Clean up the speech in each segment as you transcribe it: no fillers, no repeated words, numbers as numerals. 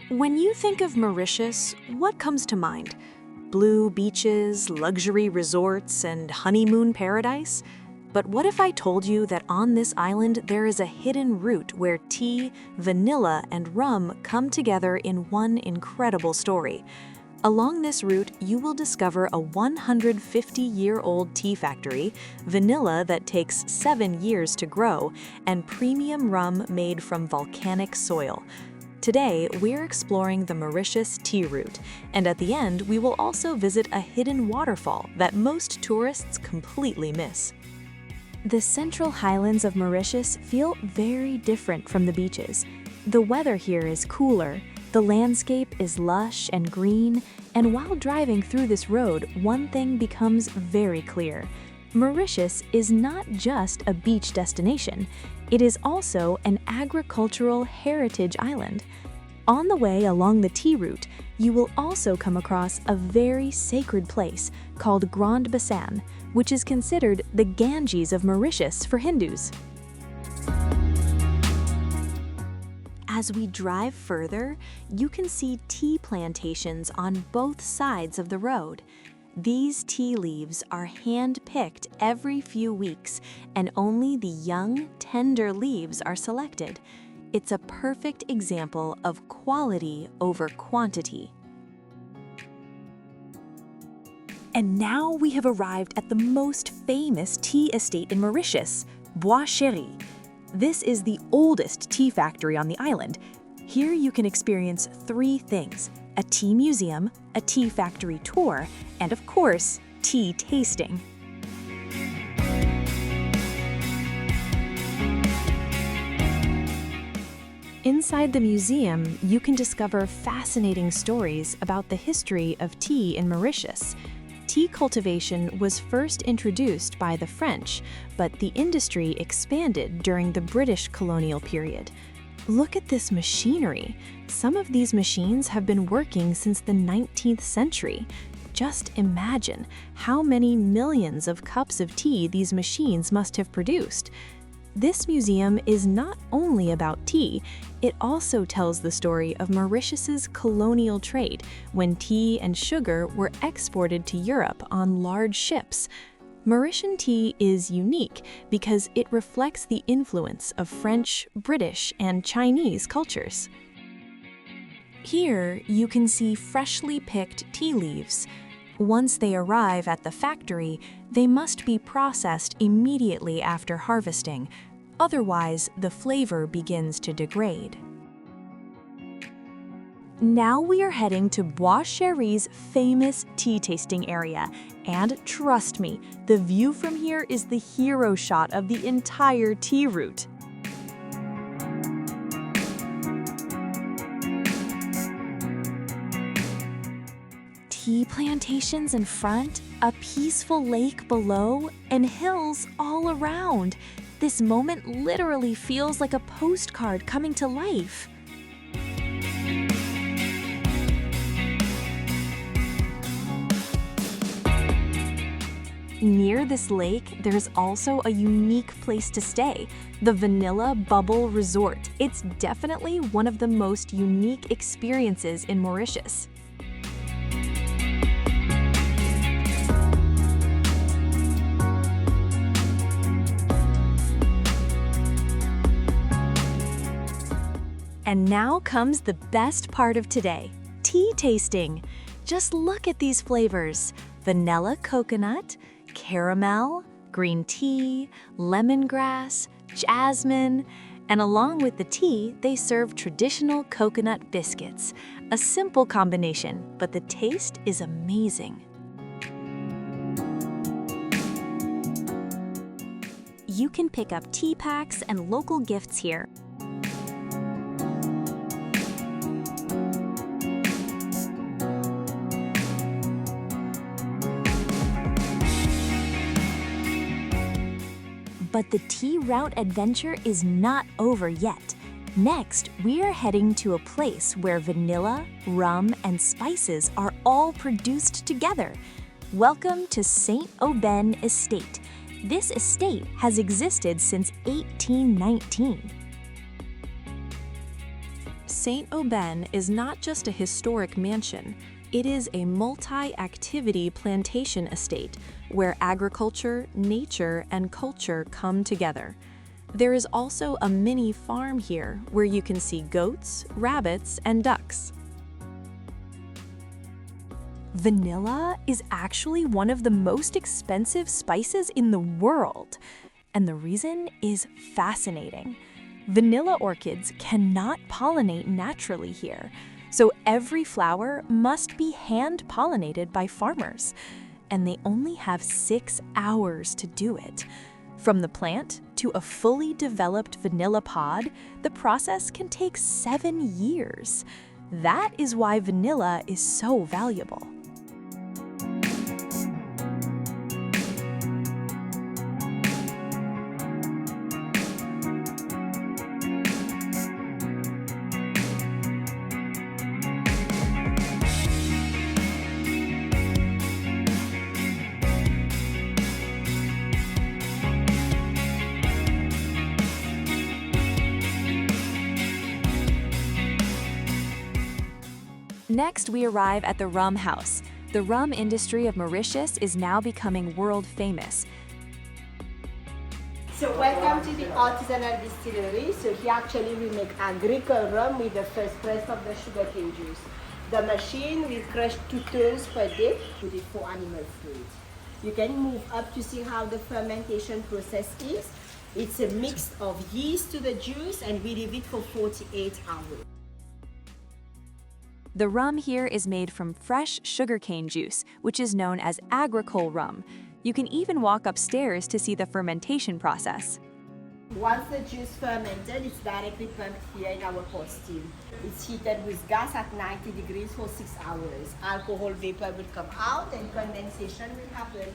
When you think of Mauritius, what comes to mind? Blue beaches, luxury resorts, and honeymoon paradise? But what if I told you that on this island there is a hidden route where tea, vanilla, and rum come together in one incredible story? Along this route, you will discover a 150-year-old tea factory, vanilla that takes 7 years to grow, and premium rum made from volcanic soil. Today, we're exploring the Mauritius Tea Route, and at the end, we will also visit a hidden waterfall that most tourists completely miss. The central highlands of Mauritius feel very different from the beaches. The weather here is cooler, the landscape is lush and green, and while driving through this road, one thing becomes very clear. Mauritius is not just a beach destination, it is also an agricultural heritage island. On the way along the tea route, you will also come across a very sacred place called Grand Bassin, which is considered the Ganges of Mauritius for Hindus. As we drive further, you can see tea plantations on both sides of the road. These tea leaves are hand-picked every few weeks, and only the young, tender leaves are selected. It's a perfect example of quality over quantity. And now we have arrived at the most famous tea estate in Mauritius, Bois Chéri. This is the oldest tea factory on the island. Here you can experience 3 things: a tea museum, a tea factory tour, and of course, tea tasting. Inside the museum, you can discover fascinating stories about the history of tea in Mauritius. Tea cultivation was first introduced by the French, but the industry expanded during the British colonial period. Look at this machinery. Some of these machines have been working since the 19th century. Just imagine how many millions of cups of tea these machines must have produced. This museum is not only about tea, it also tells the story of Mauritius's colonial trade when tea and sugar were exported to Europe on large ships. Mauritian tea is unique because it reflects the influence of French, British, and Chinese cultures. Here, you can see freshly picked tea leaves. Once they arrive at the factory, they must be processed immediately after harvesting. Otherwise, the flavor begins to degrade. Now we are heading to Bois Chéri's famous tea tasting area, and trust me, the view from here is the hero shot of the entire tea route. Tea plantations in front, a peaceful lake below, and hills all around. This moment literally feels like a postcard coming to life. Near this lake, there's also a unique place to stay, the Vanilla Bubble Resort. It's definitely one of the most unique experiences in Mauritius. And now comes the best part of today, tea tasting. Just look at these flavors: vanilla coconut, caramel, green tea, lemongrass, jasmine, and along with the tea, they serve traditional coconut biscuits. A simple combination, but the taste is amazing. You can pick up tea packs and local gifts here. But the tea route adventure is not over yet. Next, we are heading to a place where vanilla, rum, and spices are all produced together. Welcome to Saint Aubin Estate. This estate has existed since 1819. Saint Aubin is not just a historic mansion, it is a multi-activity plantation estate where agriculture, nature, and culture come together. There is also a mini farm here where you can see goats, rabbits, and ducks. Vanilla is actually one of the most expensive spices in the world, and the reason is fascinating. Vanilla orchids cannot pollinate naturally here, so every flower must be hand-pollinated by farmers, and they only have 6 hours to do it. From the plant to a fully developed vanilla pod, the process can take 7 years. That is why vanilla is so valuable. Next, we arrive at the Rum House. The rum industry of Mauritius is now becoming world famous. So welcome to the artisanal distillery. So here actually we make agricole rum with the first press of the sugarcane juice. The machine will crush 2 tons per day, put it for animal food. You can move up to see how the fermentation process is. It's a mix of yeast to the juice and we leave it for 48 hours. The rum here is made from fresh sugarcane juice, which is known as agricole rum. You can even walk upstairs to see the fermentation process. Once the juice fermented, it's directly pumped here in our pot still. It's heated with gas at 90 degrees for 6 hours. Alcohol vapor will come out and condensation will happen.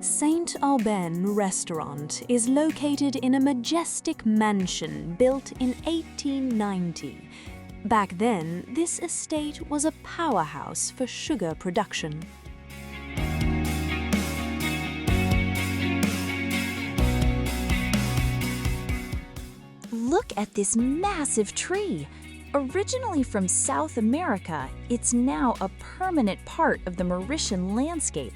Saint Aubin Restaurant is located in a majestic mansion built in 1890. Back then, this estate was a powerhouse for sugar production. Look at this massive tree! Originally from South America, it's now a permanent part of the Mauritian landscape.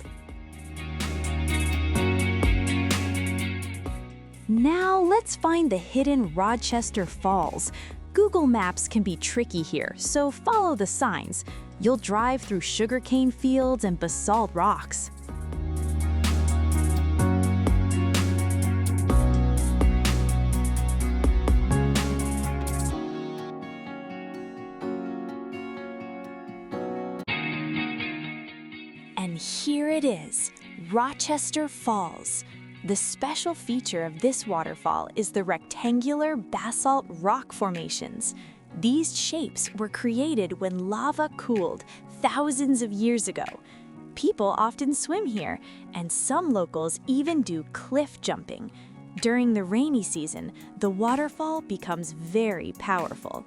Now let's find the hidden Rochester Falls. Google Maps can be tricky here, so follow the signs. You'll drive through sugarcane fields and basalt rocks. And here it is, Rochester Falls. The special feature of this waterfall is the rectangular basalt rock formations. These shapes were created when lava cooled thousands of years ago. People often swim here, and some locals even do cliff jumping. During the rainy season, the waterfall becomes very powerful.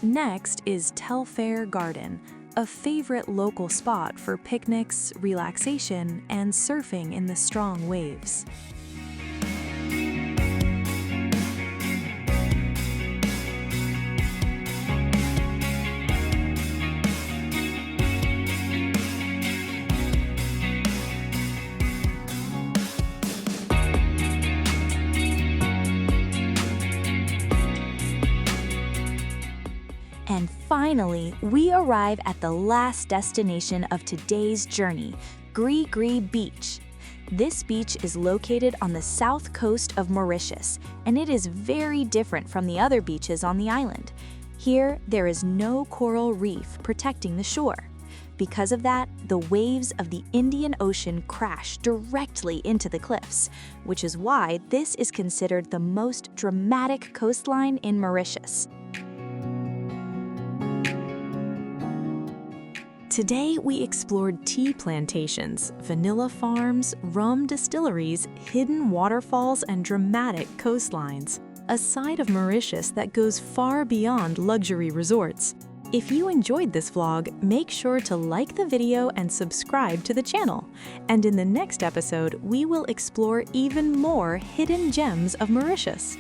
Next is Telfair Garden, a favorite local spot for picnics, relaxation, and surfing in the strong waves. And finally, we arrive at the last destination of today's journey, Gris Gris Beach. This beach is located on the south coast of Mauritius, and it is very different from the other beaches on the island. Here, there is no coral reef protecting the shore. Because of that, the waves of the Indian Ocean crash directly into the cliffs, which is why this is considered the most dramatic coastline in Mauritius. Today, we explored tea plantations, vanilla farms, rum distilleries, hidden waterfalls, and dramatic coastlines, a side of Mauritius that goes far beyond luxury resorts. If you enjoyed this vlog, make sure to like the video and subscribe to the channel. And in the next episode, we will explore even more hidden gems of Mauritius.